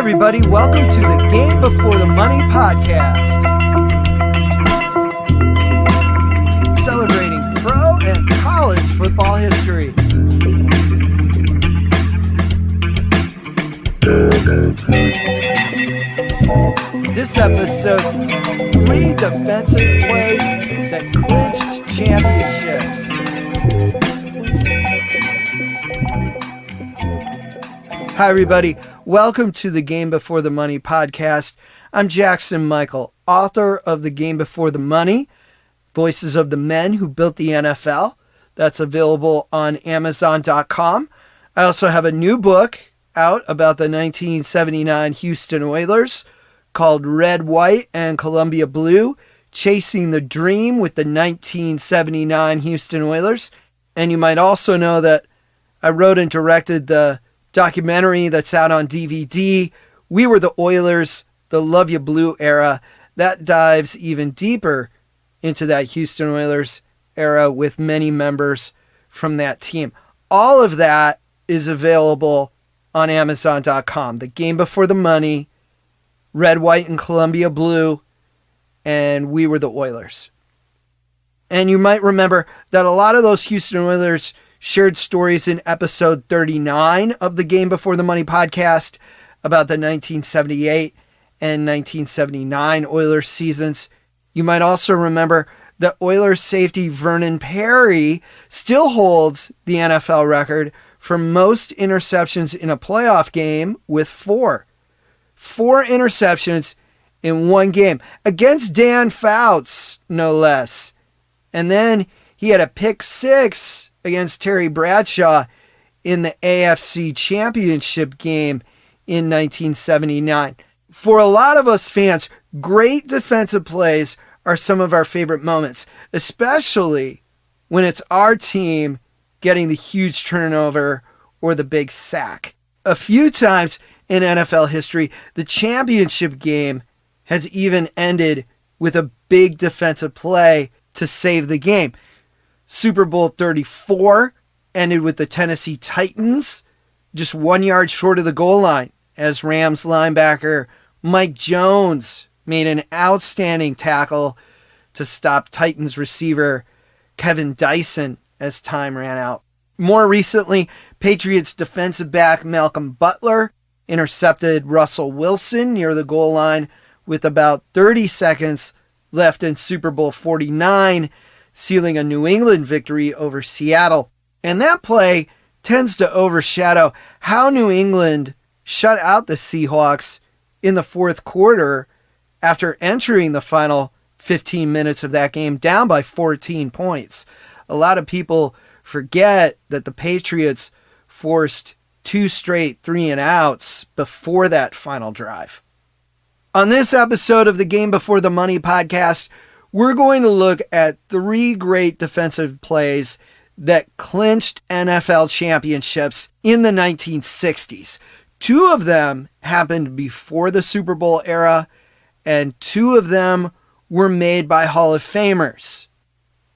everybody. Welcome to the Game Before the Money podcast. Celebrating pro and college football history. This episode, 3 defensive plays that clinched championships. Hi, everybody. Welcome to the Game Before the Money podcast. I'm Jackson Michael, author of The Game Before the Money, Voices of the Men Who Built the NFL. That's available on Amazon.com. I also have a new book out about the 1979 Houston Oilers called Red, White, and Columbia Blue, Chasing the Dream with the 1979 Houston Oilers. And you might also know that I wrote and directed the documentary that's out on DVD, We Were the Oilers, the Love Ya Blue era. That dives even deeper into that Houston Oilers era with many members from that team. All of that is available on Amazon.com. The Game Before the Money, Red, White, and Columbia Blue, and We Were the Oilers. And you might remember that a lot of those Houston Oilers shared stories in episode 39 of the Game Before the Money podcast about the 1978 and 1979 Oilers seasons. You might also remember that Oilers safety Vernon Perry still holds the NFL record for most interceptions in a playoff game with 4. 4 interceptions in one game against Dan Fouts, no less. And then he had a pick 6 against Terry Bradshaw in the AFC Championship game in 1979. For a lot of us fans, great defensive plays are some of our favorite moments, especially when it's our team getting the huge turnover or the big sack. A few times in NFL history, the championship game has even ended with a big defensive play to save the game. Super Bowl 34 ended with the Tennessee Titans just 1 yard short of the goal line as Rams linebacker Mike Jones made an outstanding tackle to stop Titans receiver Kevin Dyson as time ran out. More recently, Patriots defensive back Malcolm Butler intercepted Russell Wilson near the goal line with about 30 seconds left in Super Bowl 49, sealing a New England victory over Seattle. And that play tends to overshadow how New England shut out the Seahawks in the fourth quarter after entering the final 15 minutes of that game down by 14 points. A lot of people forget that the Patriots forced 2 straight 3-and-outs before that final drive. On this episode of the Game Before the Money podcast, we're going to look at 3 great defensive plays that clinched NFL championships in the 1960s. 2 of them happened before the Super Bowl era, and 2 of them were made by Hall of Famers.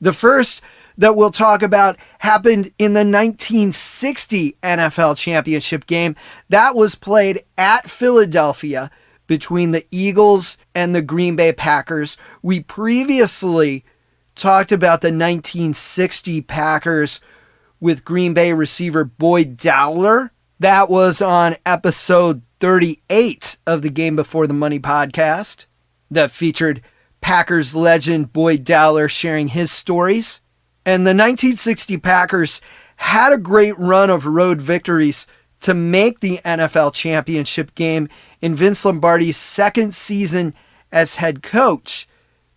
The first that we'll talk about happened in the 1960 NFL championship game. That was played at Philadelphia between the Eagles and the Green Bay Packers. We previously talked about the 1960 Packers with Green Bay receiver Boyd Dowler. That was on episode 38 of the Game Before the Money podcast that featured Packers legend Boyd Dowler sharing his stories. And the 1960 Packers had a great run of road victories to make the NFL championship game in Vince Lombardi's second season as head coach.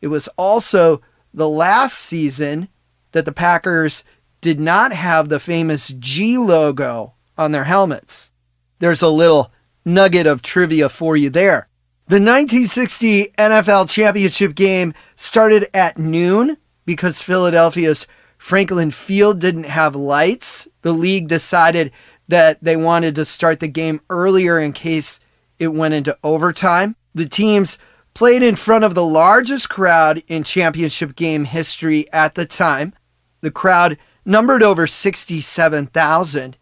It was also the last season that the Packers did not have the famous G logo on their helmets. There's a little nugget of trivia for you there. The 1960 NFL championship game started at noon because Philadelphia's Franklin Field didn't have lights. The league decided that they wanted to start the game earlier in case it went into overtime. The teams played in front of the largest crowd in championship game history at the time. The crowd numbered over 67,000.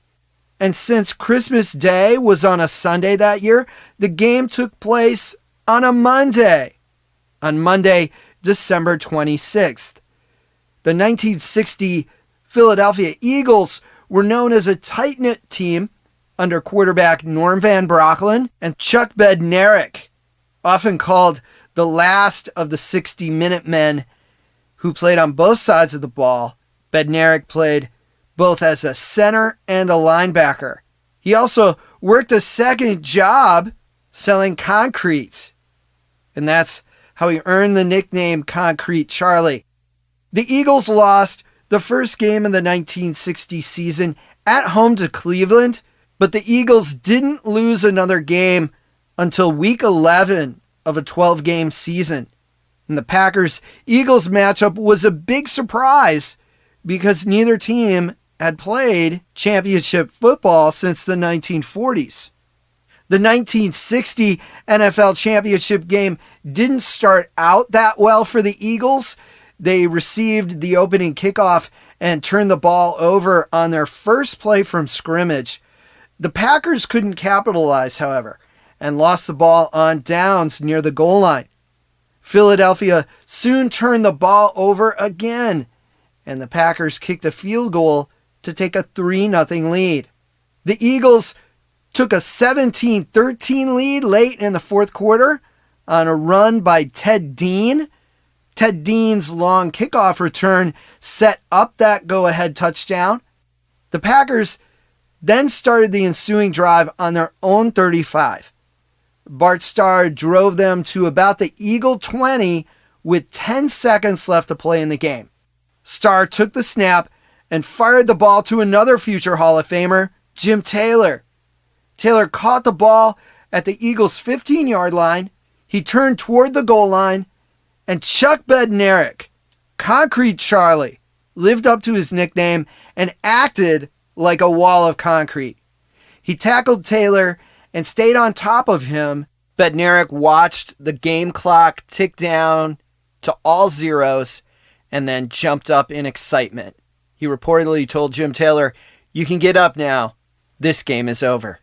And since Christmas Day was on a Sunday that year, the game took place on a Monday. On Monday, December 26th. The 1960 Philadelphia Eagles were known as a tight-knit team under quarterback Norm Van Brocklin and Chuck Bednarik, often called the last of the 60-minute men who played on both sides of the ball. Bednarik played both as a center and a linebacker. He also worked a second job selling concrete, and that's how he earned the nickname Concrete Charlie. The Eagles lost the first game of the 1960 season at home to Cleveland, but the Eagles didn't lose another game until week 11 of a 12-game season. And the Packers-Eagles matchup was a big surprise because neither team had played championship football since the 1940s. The 1960 NFL championship game didn't start out that well for the Eagles. They received the opening kickoff and turned the ball over on their first play from scrimmage. The Packers couldn't capitalize, however, and lost the ball on downs near the goal line. Philadelphia soon turned the ball over again, and the Packers kicked a field goal to take a 3-0 lead. The Eagles took a 17-13 lead late in the fourth quarter on a run by Ted Dean. Ted Dean's long kickoff return set up that go-ahead touchdown. The Packers then started the ensuing drive on their own 35. Bart Starr drove them to about the Eagle 20 with 10 seconds left to play in the game. Starr took the snap and fired the ball to another future Hall of Famer, Jim Taylor. Taylor caught the ball at the Eagles' 15-yard line. He turned toward the goal line, and Chuck Bednarik, Concrete Charlie, lived up to his nickname and acted like a wall of concrete. He tackled Taylor and stayed on top of him. Bednarik watched the game clock tick down to all zeros and then jumped up in excitement. He reportedly told Jim Taylor, "You can get up now. This game is over."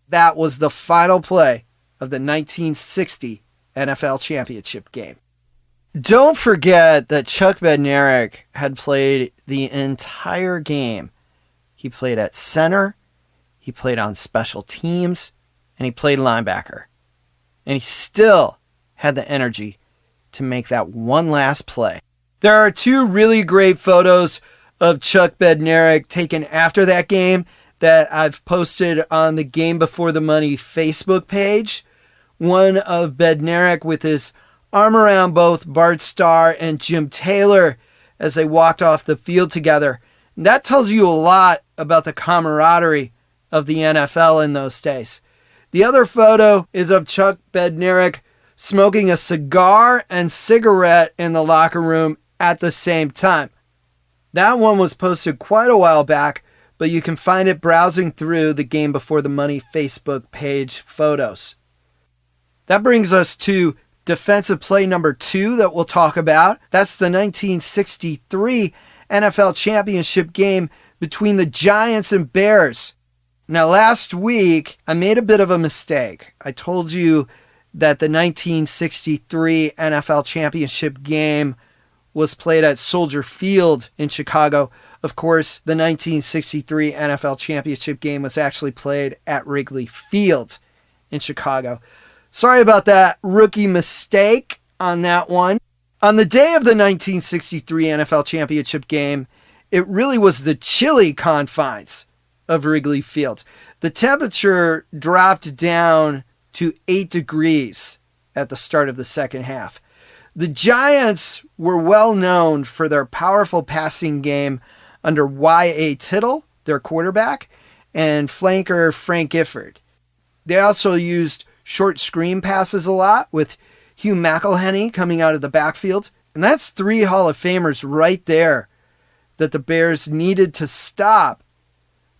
That was the final play of the 1960 NFL championship game. Don't forget that Chuck Bednarik had played the entire game. He played at center, he played on special teams, and he played linebacker. And he still had the energy to make that one last play. There are two really great photos of Chuck Bednarik taken after that game that I've posted on the Game Before the Money Facebook page. One of Bednarik with his arm around both Bart Starr and Jim Taylor as they walked off the field together. And that tells you a lot about the camaraderie of the NFL in those days. The other photo is of Chuck Bednarik smoking a cigar and cigarette in the locker room at the same time. That one was posted quite a while back, but you can find it browsing through the Game Before the Money Facebook page photos. That brings us to defensive play number 2 that we'll talk about. That's the 1963 NFL championship game between the Giants and Bears. Now, last week, I made a bit of a mistake. I told you that the 1963 NFL championship game was played at Soldier Field in Chicago. Of course, the 1963 NFL championship game was actually played at Wrigley Field in Chicago. Sorry about that rookie mistake on that one. On the day of the 1963 NFL championship game, it really was the chilly confines of Wrigley Field. The temperature dropped down to 8 degrees at the start of the second half. The Giants were well known for their powerful passing game under Y.A. Tittle, their quarterback, and flanker Frank Gifford. They also used short screen passes a lot with Hugh McElhenney coming out of the backfield. And that's 3 Hall of Famers right there that the Bears needed to stop.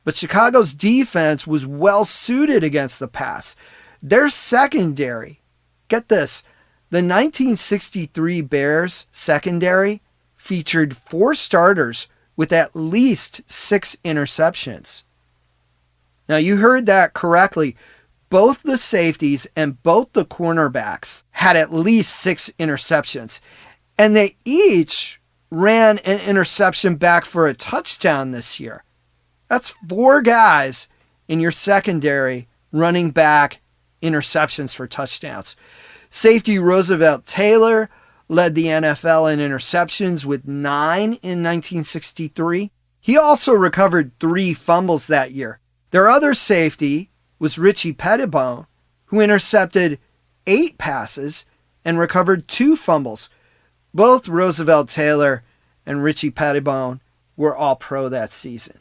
But Chicago's defense was well suited against the pass. Their secondary, get this, the 1963 Bears secondary featured 4 starters with at least 6 interceptions. Now, you heard that correctly. Both the safeties and both the cornerbacks had at least 6 interceptions, and they each ran an interception back for a touchdown this year. That's 4 guys in your secondary running back interceptions for touchdowns. Safety Roosevelt Taylor led the NFL in interceptions with 9 in 1963. He also recovered 3 fumbles that year. Their other safety was Richie Pettibone, who intercepted 8 passes and recovered 2 fumbles. Both Roosevelt Taylor and Richie Pettibone were all pro that season.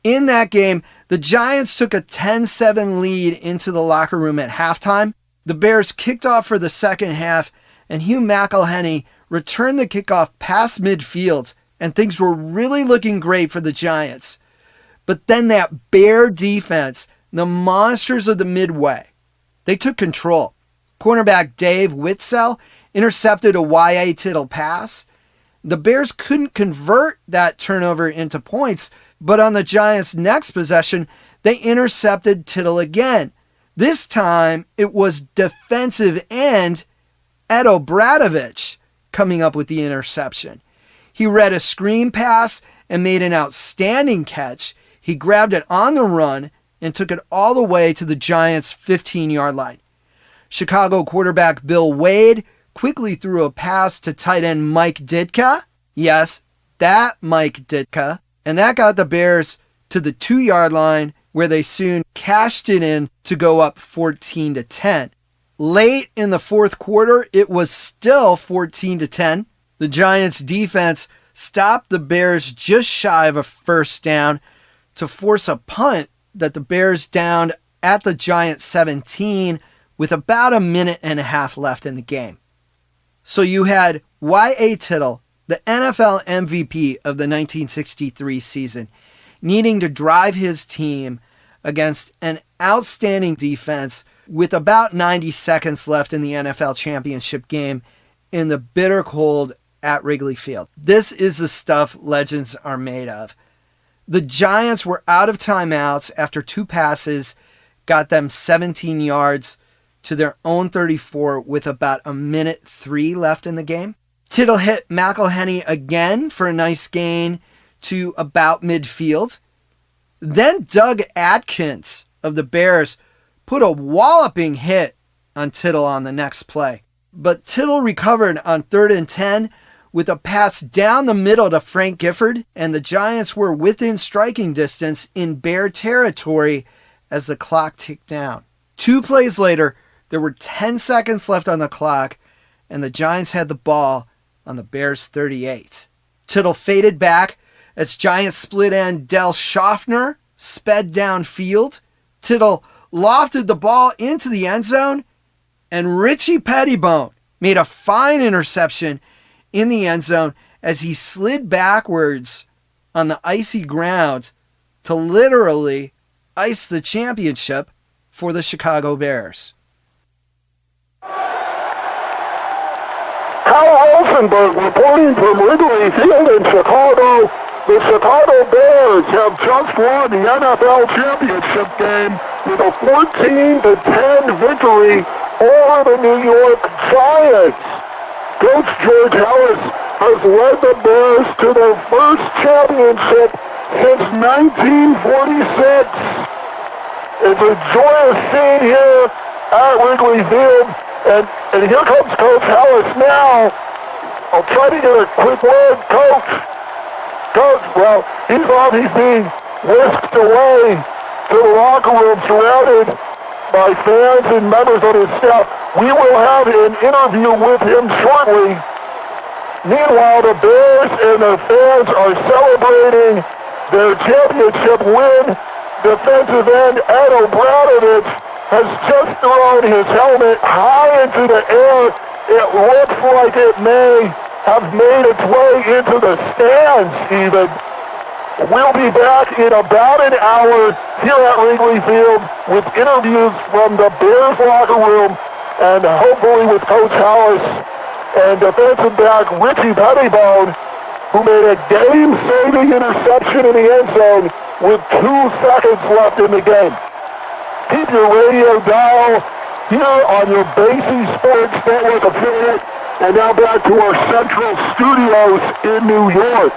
In that game, the Giants took a 10-7 lead into the locker room at halftime. The Bears kicked off for the second half, and Hugh McElhenney returned the kickoff past midfield, and things were really looking great for the Giants. But then that Bear defense, the monsters of the Midway, they took control. Cornerback Dave Witzel intercepted a Y.A. Tittle pass. The Bears couldn't convert that turnover into points, but on the Giants' next possession, they intercepted Tittle again. This time, it was defensive end Ed Obradovich coming up with the interception. He read a screen pass and made an outstanding catch. He grabbed it on the run and took it all the way to the Giants' 15-yard line. Chicago quarterback Bill Wade quickly threw a pass to tight end Mike Ditka. Yes, that Mike Ditka. And that got the Bears to the 2-yard line, where they soon cashed it in to go up 14-10. Late in the fourth quarter, it was still 14-10. The Giants' defense stopped the Bears just shy of a first down to force a punt that the Bears downed at the Giants' 17 with about a minute and a half left in the game. So you had Y.A. Tittle, the NFL MVP of the 1963 season, needing to drive his team against an outstanding defense with about 90 seconds left in the NFL championship game in the bitter cold at Wrigley Field. This is the stuff legends are made of. The Giants were out of timeouts after 2 passes got them 17 yards to their own 34 with about a minute 3 left in the game. Tittle hit McElhenney again for a nice gain to about midfield. Then Doug Atkins of the Bears put a walloping hit on Tittle on the next play. But Tittle recovered on 3rd and 10 with a pass down the middle to Frank Gifford, and the Giants were within striking distance in Bear territory as the clock ticked down. 2 plays later, there were 10 seconds left on the clock, and the Giants had the ball on the Bears' 38. Tittle faded back as Giants split end Del Schaffner sped downfield. Tittle lofted the ball into the end zone, and Richie Pettibone made a fine interception in the end zone as he slid backwards on the icy ground to literally ice the championship for the Chicago Bears. Kyle Rosenberg reporting from Wrigley Field in Chicago. The Chicago Bears have just won the NFL championship game with a 14-10 victory over the New York Giants. Coach George Ellis has led the Bears to their first championship since 1946. It's a joyous scene here at Wrigley Field, and here comes Coach Ellis now. I'll try to get a quick word, Coach. Coach, well, he's being whisked away to the locker room surrounded by fans and members of his staff. We will have an interview with him shortly. Meanwhile, the Bears and the fans are celebrating their championship win. Defensive end Ed Obradovich has just thrown his helmet high into the air. It looks like it may have made its way into the stands even. We'll be back in about an hour here at Wrigley Field with interviews from the Bears locker room and hopefully with Coach Ellis and defensive back Richie Pettibone, who made a game-saving interception in the end zone with 2 seconds left in the game. Keep your radio dial here on your BASE Sports Network affiliate. And now back to our central studios in New York.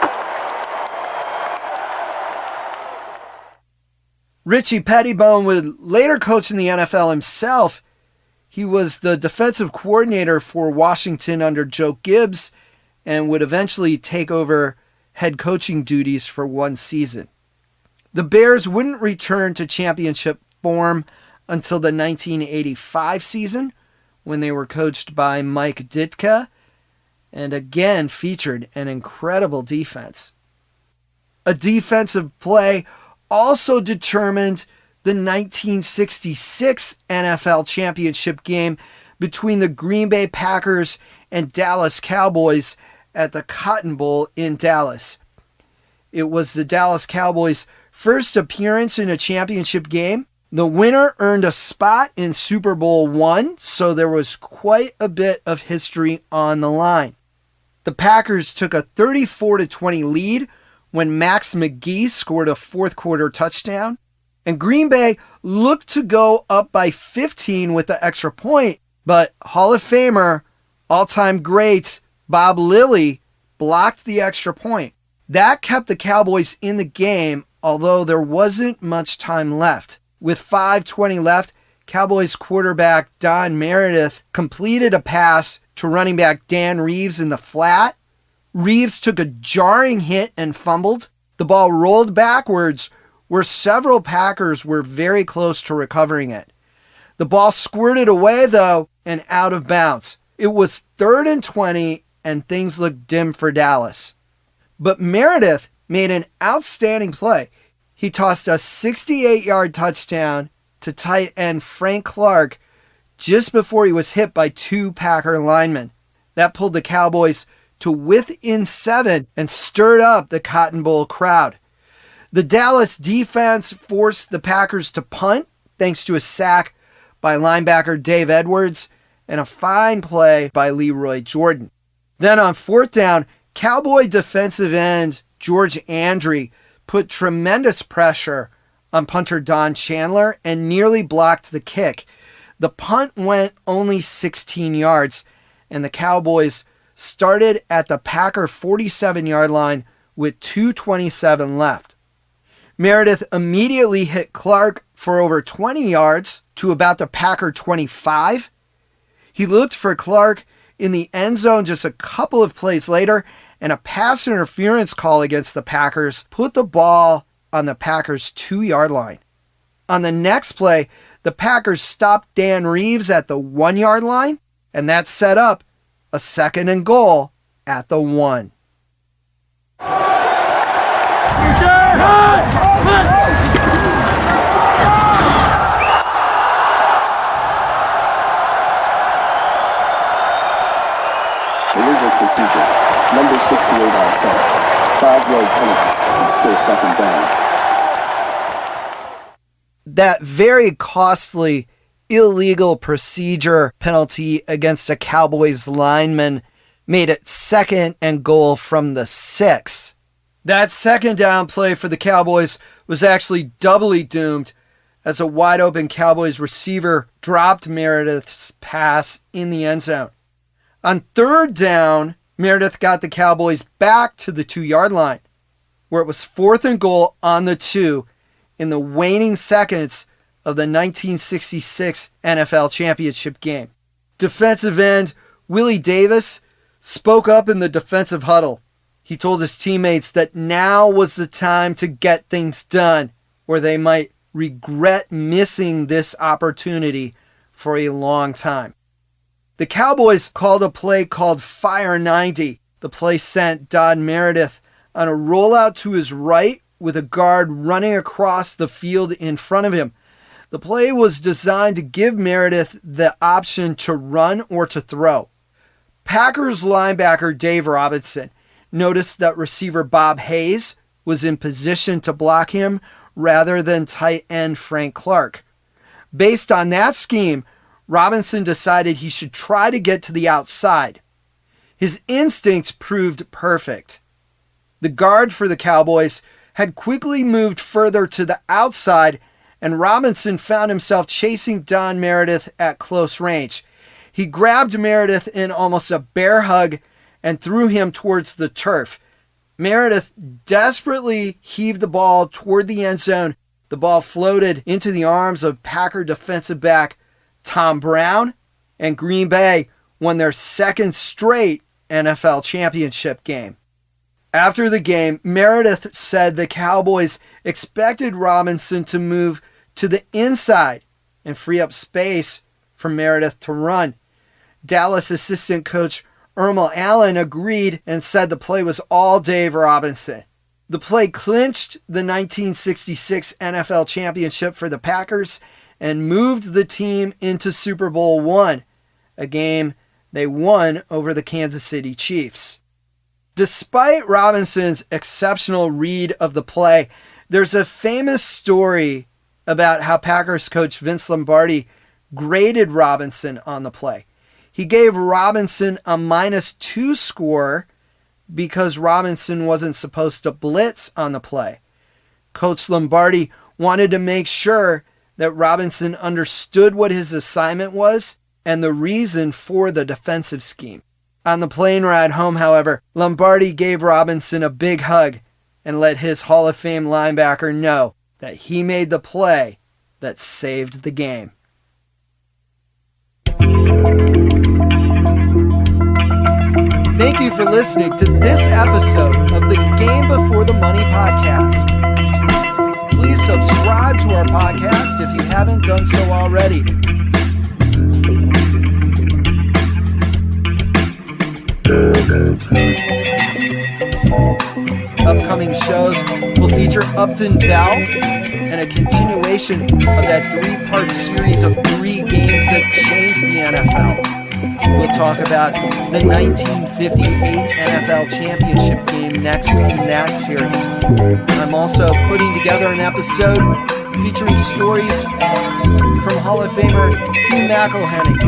Richie Pettibone would later coach in the NFL himself. He was the defensive coordinator for Washington under Joe Gibbs and would eventually take over head coaching duties for one season. The Bears wouldn't return to championship form until the 1985 season, when they were coached by Mike Ditka, and again featured an incredible defense. A defensive play also determined the 1966 NFL championship game between the Green Bay Packers and Dallas Cowboys at the Cotton Bowl in Dallas. It was the Dallas Cowboys' first appearance in a championship game. The winner earned a spot in Super Bowl I, so there was quite a bit of history on the line. The Packers took a 34-20 lead when Max McGee scored a fourth quarter touchdown, and Green Bay looked to go up by 15 with the extra point, but Hall of Famer, all-time great Bob Lilly blocked the extra point. That kept the Cowboys in the game, although there wasn't much time left. With 5:20 left, Cowboys quarterback Don Meredith completed a pass to running back Dan Reeves in the flat. Reeves took a jarring hit and fumbled. The ball rolled backwards, where several Packers were very close to recovering it. The ball squirted away, though, and out of bounds. It was 3rd and 20, and things looked dim for Dallas. But Meredith made an outstanding play. He tossed a 68-yard touchdown to tight end Frank Clark just before he was hit by 2 Packer linemen. That pulled the Cowboys to within 7 and stirred up the Cotton Bowl crowd. The Dallas defense forced the Packers to punt thanks to a sack by linebacker Dave Edwards and a fine play by Leroy Jordan. Then on 4th down, Cowboy defensive end George Andre put tremendous pressure on punter Don Chandler and nearly blocked the kick. The punt went only 16 yards, and the Cowboys started at the Packer 47-yard line with 2:27 left. Meredith immediately hit Clark for over 20 yards to about the Packer 25. He looked for Clark in the end zone just a couple of plays later, and a pass interference call against the Packers put the ball on the Packers' 2-yard line. On the next play, the Packers stopped Dan Reeves at the 1-yard line, and that set up a 2nd and goal at the 1. Illegal procedure. Number 68 offense. 5-yard penalty and still 2nd down. That very costly illegal procedure penalty against a Cowboys lineman made it 2nd and goal from the 6. That 2nd down play for the Cowboys was actually doubly doomed as a wide open Cowboys receiver dropped Meredith's pass in the end zone. On 3rd down, Meredith got the Cowboys back to the 2-yard line, where it was 4th and goal on the 2 in the waning seconds of the 1966 NFL championship game. Defensive end Willie Davis spoke up in the defensive huddle. He told his teammates that now was the time to get things done, or they might regret missing this opportunity for a long time. The Cowboys called a play called Fire 90. The play sent Don Meredith on a rollout to his right with a guard running across the field in front of him. The play was designed to give Meredith the option to run or to throw. Packers linebacker Dave Robinson noticed that receiver Bob Hayes was in position to block him rather than tight end Frank Clark. Based on that scheme, Robinson decided he should try to get to the outside. His instincts proved perfect. The guard for the Cowboys had quickly moved further to the outside, and Robinson found himself chasing Don Meredith at close range. He grabbed Meredith in almost a bear hug and threw him towards the turf. Meredith desperately heaved the ball toward the end zone. The ball floated into the arms of Packer defensive back Tom Brown, and Green Bay won their second straight NFL championship game. After the game, Meredith said the Cowboys expected Robinson to move to the inside and free up space for Meredith to run. Dallas assistant coach Ermal Allen agreed and said the play was all Dave Robinson. The play clinched the 1966 NFL championship for the Packers and moved the team into Super Bowl I, a game they won over the Kansas City Chiefs. Despite Robinson's exceptional read of the play, there's a famous story about how Packers coach Vince Lombardi graded Robinson on the play. He gave Robinson a -2 score because Robinson wasn't supposed to blitz on the play. Coach Lombardi wanted to make sure that Robinson understood what his assignment was and the reason for the defensive scheme. On the plane ride home, however, Lombardi gave Robinson a big hug and let his Hall of Fame linebacker know that he made the play that saved the game. Thank you for listening to this episode of the Game Before the Money podcast. Please subscribe to our podcast if you haven't done so already. Upcoming shows will feature Upton Bell and a continuation of that 3-part series of 3 games that changed the NFL. We'll talk about the 1958 NFL Championship game next in that series. I'm also putting together an episode featuring stories from Hall of Famer Hugh McElhenney.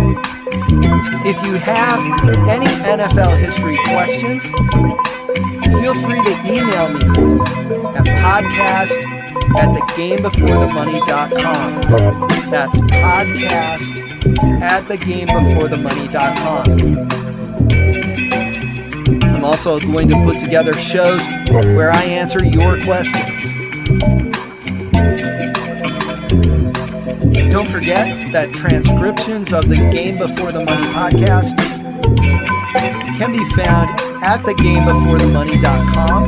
If you have any NFL history questions, feel free to email me at podcast@thegamebeforethemoney.com. That's podcast@thegamebeforethemoney.com. I'm also going to put together shows where I answer your questions. Don't forget that transcriptions of the Game Before the Money podcast can be found at thegamebeforethemoney.com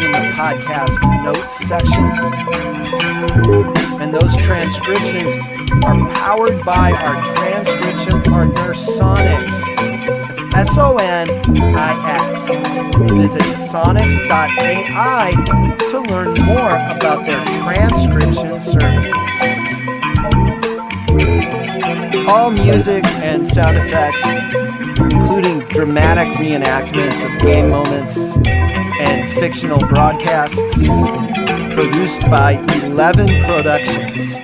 in the podcast notes section. And those transcriptions are powered by our transcription partner, Sonix. That's SONIX. Visit sonix.ai to learn more about their transcription services. All music and sound effects, including dramatic reenactments of game moments and fictional broadcasts, produced by 11 Productions.